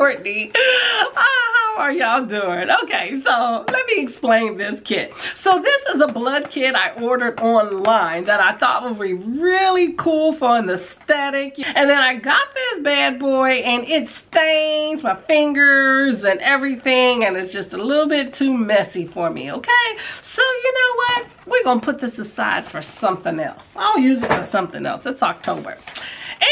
Courtney. How are y'all doing? Okay, so let me explain this kit. So this is a blood kit I ordered online that I thought would be really cool for an aesthetic. And then I got this bad boy and it stains my fingers and everything, and it's just a little bit too messy for me, okay? So you know what? We're gonna put this aside for something else. I'll use it for something else. It's October.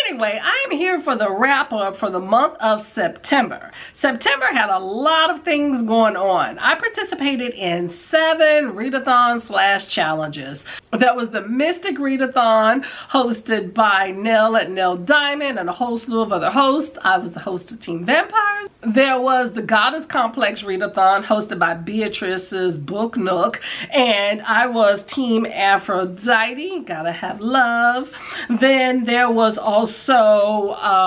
Anyway, I'm here for the wrap up for the month of September. September had a lot of things going on. I participated in 7 Readathon / challenges. That was the Mystic Readathon, hosted by Nell at Nell Diamond and a whole slew of other hosts. I was the host of Team Vampires. There was the Goddess Complex Readathon, hosted by Beatrice's Book Nook, and I was Team Aphrodite, gotta have love. Then there was also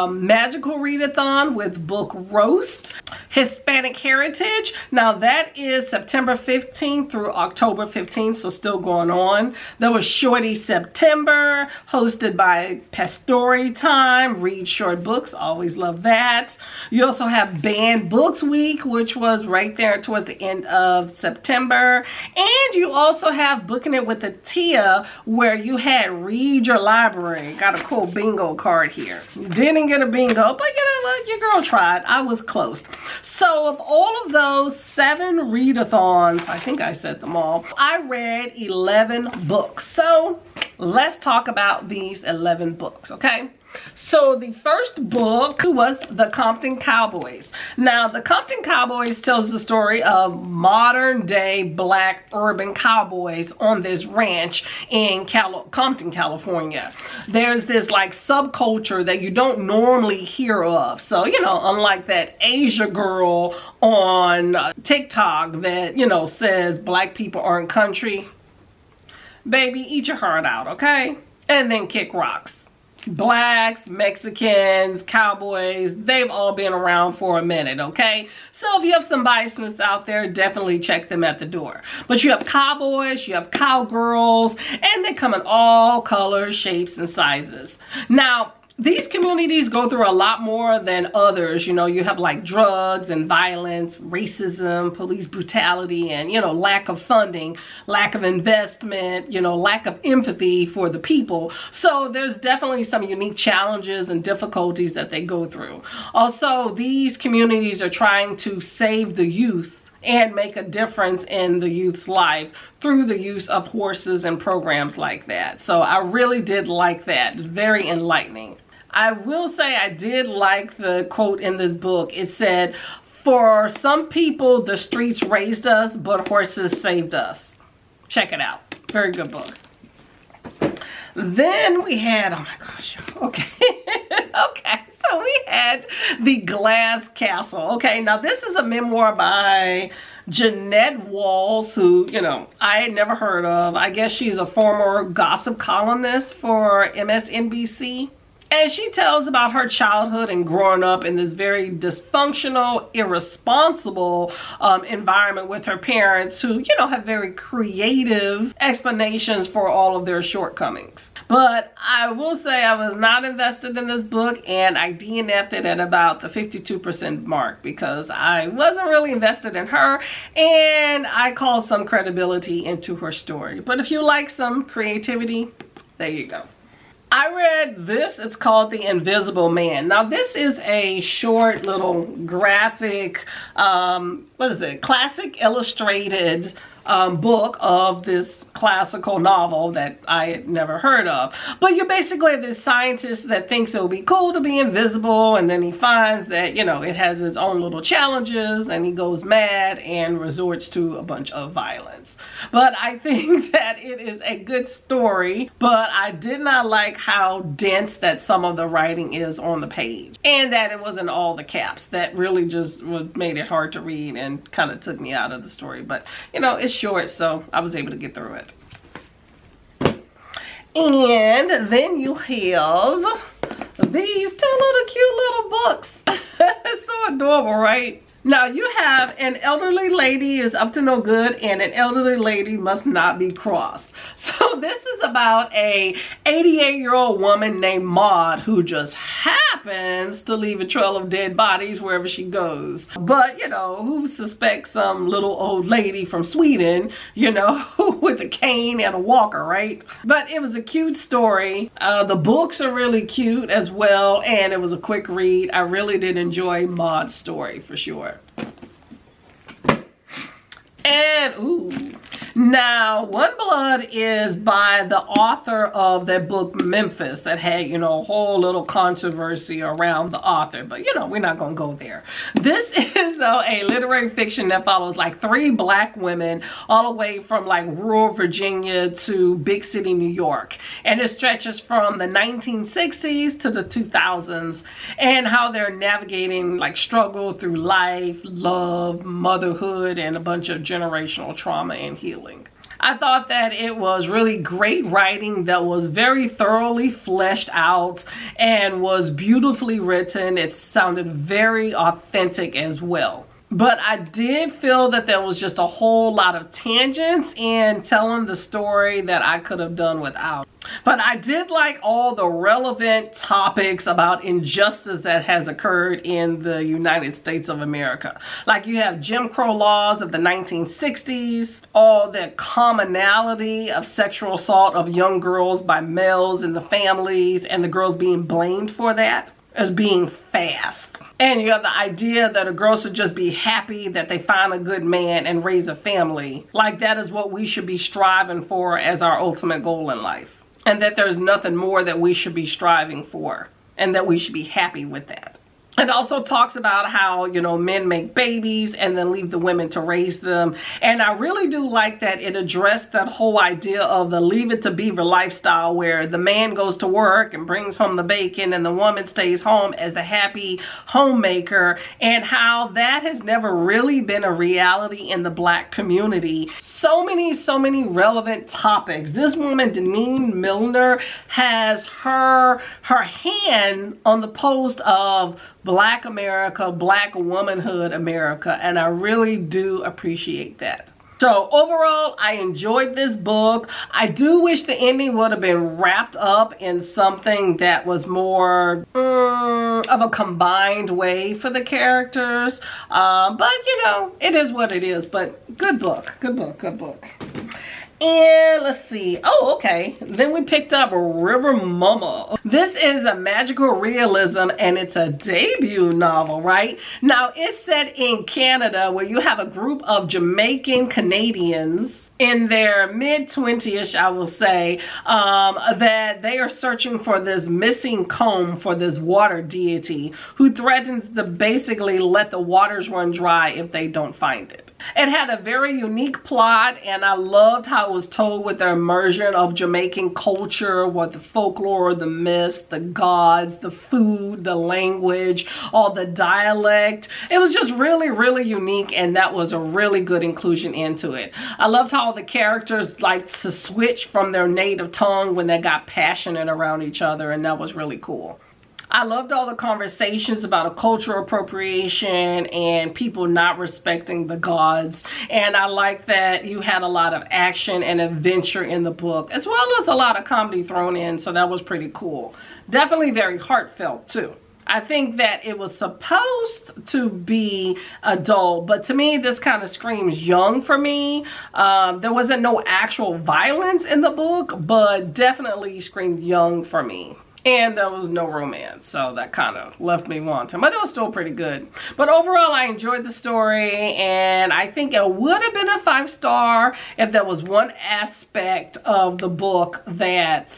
Magical Readathon with Book Roast, Hispanic Heritage. Now that is September 15th through October 15th, so still going on. There was Shorty September, hosted by Pastori Time, read short books, always love that. You also have Banned Books Week, which was right there towards the end of September. And you also have Booking It with Tia, where you had Read Your Library. Got a cool bingo card here. You didn't get a bingo, but you know what? Your girl tried. I was close. So of all of those 7 readathons, I think I said them all, I read 11 books. So let's talk about these 11 books, okay? So the first book was The Compton Cowboys. Now, The Compton Cowboys tells the story of modern day black urban cowboys on this ranch in Compton, California. There's this like subculture that you don't normally hear of. So, you know, unlike that Asia girl on TikTok that, you know, says black people aren't country, baby, eat your heart out, okay? And then kick rocks. Blacks, Mexicans, cowboys, they've all been around for a minute, okay? So if you have some biasness out there, definitely check them at the door. But you have cowboys, you have cowgirls, and they come in all colors, shapes, and sizes. Now, these communities go through a lot more than others. You know, you have like drugs and violence, racism, police brutality, and, you know, lack of funding, lack of investment, you know, lack of empathy for the people. So there's definitely some unique challenges and difficulties that they go through. Also, these communities are trying to save the youth and make a difference in the youth's life through the use of horses and programs like that. So I really did like that. Very enlightening. I will say I did like the quote in this book. It said, "For some people, the streets raised us, but horses saved us." Check it out. Very good book. Then we had, oh my gosh, okay. Okay, so we had The Glass Castle. Okay, now this is a memoir by Jeanette Walls, who, you know, I had never heard of. I guess she's a former gossip columnist for MSNBC. And she tells about her childhood and growing up in this very dysfunctional, irresponsible environment with her parents who, you know, have very creative explanations for all of their shortcomings. But I will say I was not invested in this book, and I DNF'd it at about the 52% mark because I wasn't really invested in her, and I called some credibility into her story. But if you like some creativity, there you go. I read this. It's called The Invisible Man. Now this is a short little graphic, what is it? Classic illustrated book of this classical novel that I had never heard of. But you're basically this scientist that thinks it would be cool to be invisible, and then he finds that, you know, it has its own little challenges, and he goes mad and resorts to a bunch of violence. But I think that it is a good story, but I did not like how dense that some of the writing is on the page, and that it wasn't all the caps. That really just made it hard to read and kind of took me out of the story. But, you know, it's short, so I was able to get through it. And then you have these 2 little cute little books. It's so adorable, right? Now you have an elderly lady is up to no good and an elderly lady must not be crossed. So this is about a 88-year-old woman named Maud who just happens to leave a trail of dead bodies wherever she goes. But, you know, who suspects some little old lady from Sweden, you know, with a cane and a walker, right? But it was a cute story. The books are really cute as well, and it was a quick read. I really did enjoy Maud's story for sure. And, ooh, now One Blood is by the author of that book Memphis that had, you know, a whole little controversy around the author, but you know, we're not gonna go there. This is though a literary fiction that follows like 3 black women all the way from like rural Virginia to big city New York, and it stretches from the 1960s to the 2000s and how they're navigating like struggle through life, love, motherhood, and a bunch of generational trauma and healing. I thought that it was really great writing that was very thoroughly fleshed out and was beautifully written. It sounded very authentic as well. But I did feel that there was just a whole lot of tangents in telling the story that I could have done without. But I did like all the relevant topics about injustice that has occurred in the United States of America. Like you have Jim Crow laws of the 1960s, all the commonality of sexual assault of young girls by males in the families and the girls being blamed for that as being fast. And you have the idea that a girl should just be happy that they find a good man and raise a family. Like that is what we should be striving for as our ultimate goal in life. And that there's nothing more that we should be striving for. And that we should be happy with that. It also talks about how, you know, men make babies and then leave the women to raise them. And I really do like that it addressed that whole idea of the Leave It to Beaver lifestyle where the man goes to work and brings home the bacon and the woman stays home as the happy homemaker, and how that has never really been a reality in the black community. So many relevant topics. This woman, Deneen Milner, has her hand on the post of Black America, Black womanhood America, and I really do appreciate that. So overall, I enjoyed this book. I do wish the ending would have been wrapped up in something that was more of a combined way for the characters. But you know, it is what it is. But good book, good book, good book. And let's see. Oh, okay. Then we picked up River Mama. This is a magical realism and it's a debut novel, right? Now, it's set in Canada where you have a group of Jamaican Canadians in their mid-20ish, I will say, that they are searching for this missing comb for this water deity who threatens to basically let the waters run dry if they don't find it. It had a very unique plot, and I loved how it was told with the immersion of Jamaican culture, with the folklore, the myths, the gods, the food, the language, all the dialect. It was just really unique, and that was a really good inclusion into it. I loved how the characters liked to switch from their native tongue when they got passionate around each other, and that was really cool. I loved all the conversations about a cultural appropriation and people not respecting the gods. And I like that you had a lot of action and adventure in the book, as well as a lot of comedy thrown in. So that was pretty cool. Definitely very heartfelt too. I think that it was supposed to be adult, but to me, this kind of screams young for me. There wasn't no actual violence in the book, but definitely screamed young for me. And there was no romance, so that kind of left me wanting, but it was still pretty good. But overall, I enjoyed the story, and I think it would have been a 5-star if there was one aspect of the book that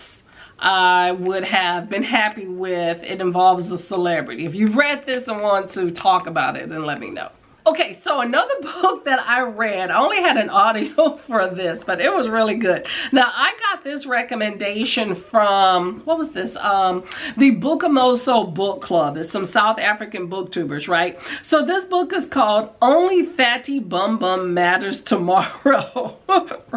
I would have been happy with. It involves a celebrity. If you've read this and want to talk about it, then let me know. Okay, so another book that I read, I only had an audio for this, but it was really good. Now, I got this recommendation from, what was this? The Bukamoso Book Club. It's some South African booktubers, right? So this book is called Only Fatty Bum Bum Matters Tomorrow.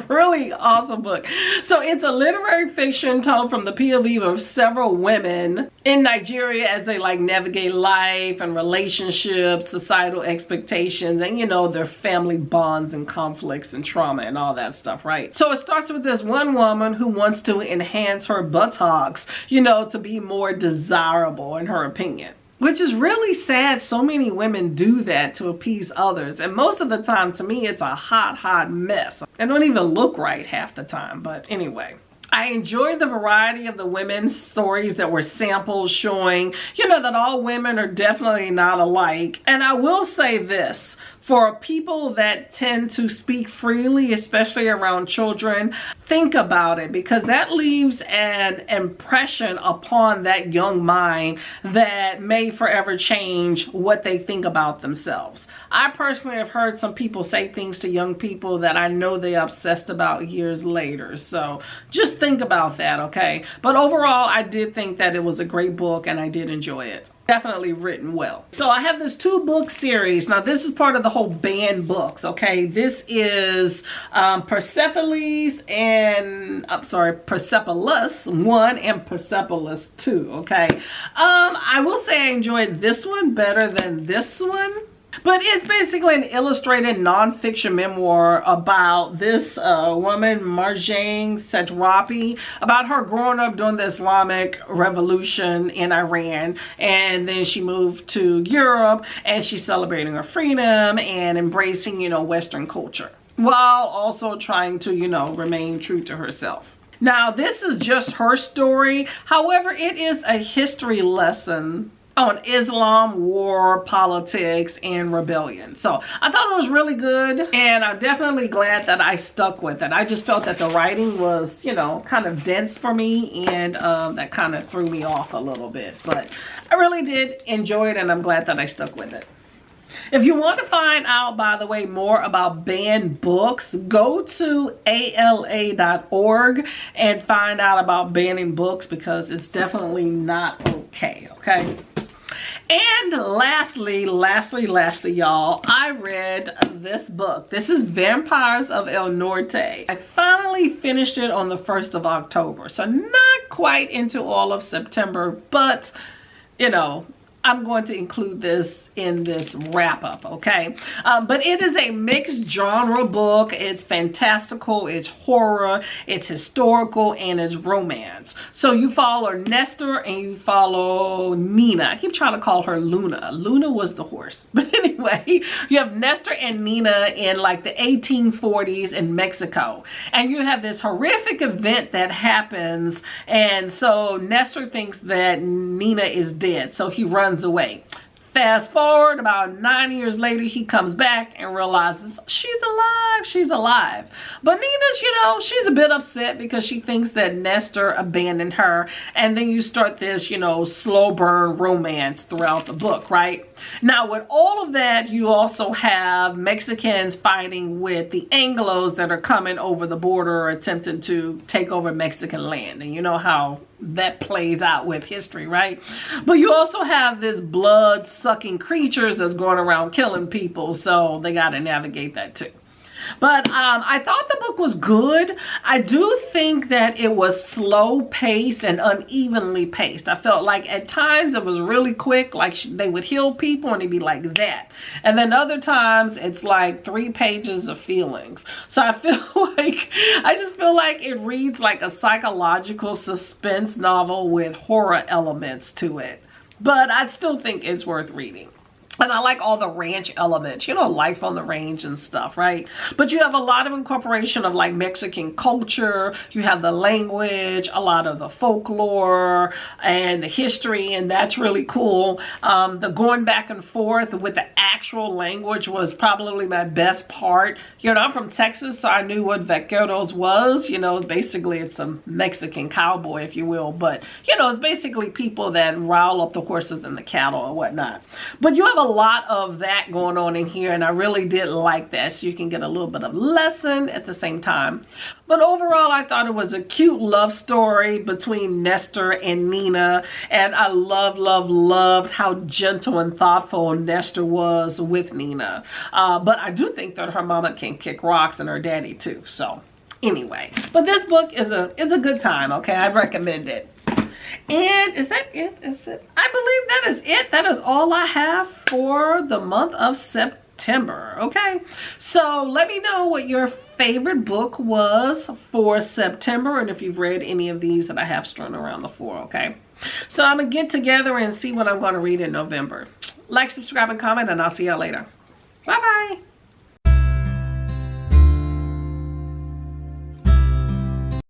Really awesome book. So it's a literary fiction told from the POV of several women in Nigeria as they like navigate life and relationships, societal expectations, and you know, their family bonds and conflicts and trauma and all that stuff, right? So it starts with this one woman who wants to enhance her buttocks, you know, to be more desirable in her opinion. Which is really sad. So many women do that to appease others. And most of the time, to me, it's a hot mess. They don't even look right half the time. But anyway, I enjoyed the variety of the women's stories that were samples showing, you know, that all women are definitely not alike. And I will say this. For people that tend to speak freely, especially around children, think about it, because that leaves an impression upon that young mind that may forever change what they think about themselves. I personally have heard some people say things to young people that I know they obsessed about years later. So just think about that, okay? But overall, I did think that it was a great book and I did enjoy it. Definitely written well. So I have this 2-book series. Now this is part of the whole banned books, okay? This is Persepolis 1 and Persepolis 2, okay? I will say I enjoyed this one better than this one. But it's basically an illustrated nonfiction memoir about this woman, Marjane Satrapi, about her growing up during the Islamic Revolution in Iran. And then she moved to Europe and she's celebrating her freedom and embracing, you know, Western culture, while also trying to, you know, remain true to herself. Now, this is just her story. However, it is a history lesson on Islam, war, politics, and rebellion. So I thought it was really good, and I'm definitely glad that I stuck with it. I just felt that the writing was, you know, kind of dense for me, and that kind of threw me off a little bit. But I really did enjoy it, and I'm glad that I stuck with it. If you want to find out, by the way, more about banned books, go to ala.org and find out about banning books, because it's definitely not okay, okay? And lastly, y'all, I read this book. This is Vampires of El Norte. I finally finished it on the 1st of October. So not quite into all of September, but, you know, I'm going to include this in this wrap up, okay? But it is a mixed genre book. It's fantastical, it's horror, it's historical, and it's romance. So you follow Nestor and you follow Nina. I keep trying to call her Luna. Luna was the horse. But anyway, you have Nestor and Nina in like the 1840s in Mexico. And you have this horrific event that happens. And so Nestor thinks that Nina is dead. So he runs away. Fast forward about 9 years later, he comes back and realizes she's alive. But Nina's, you know, she's a bit upset because she thinks that Nestor abandoned her. And then you start this, you know, slow burn romance throughout the book, right? Now, with all of that, you also have Mexicans fighting with the Anglos that are coming over the border, attempting to take over Mexican land. And you know how that plays out with history, right? But you also have this blood-sucking creatures that's going around killing people, so they got to navigate that too. But I thought the book was good. I do think that it was slow paced and unevenly paced. I felt like at times it was really quick, like they would heal people and it'd be like that. And then other times it's like 3 pages of feelings. So I just feel like it reads like a psychological suspense novel with horror elements to it. But I still think it's worth reading. And I like all the ranch elements, you know, life on the range and stuff, right? But you have a lot of incorporation of like Mexican culture. You have the language, a lot of the folklore and the history, and that's really cool. The going back and forth with the actual language was probably my best part. You know, I'm from Texas, so I knew what vaqueros was. You know, basically it's a Mexican cowboy, if you will. But, you know, it's basically people that rile up the horses and the cattle and whatnot. But you have a lot of that going on in here, and I really did like that. So you can get a little bit of lesson at the same time. But overall, I thought it was a cute love story between Nestor and Nina. And I loved how gentle and thoughtful Nestor was with Nina. But I do think that her mama can kick rocks and her daddy too. So anyway, but this book is a good time. Okay, I recommend it. And is that it? Is it? I believe that is it. That is all I have for the month of September. Okay, so let me know what your favorite book was for September, and if you've read any of these that I have strewn around the floor. Okay, so I'm gonna get together and see what I'm going to read in November. Like, subscribe, and comment, and I'll see y'all later. Bye bye.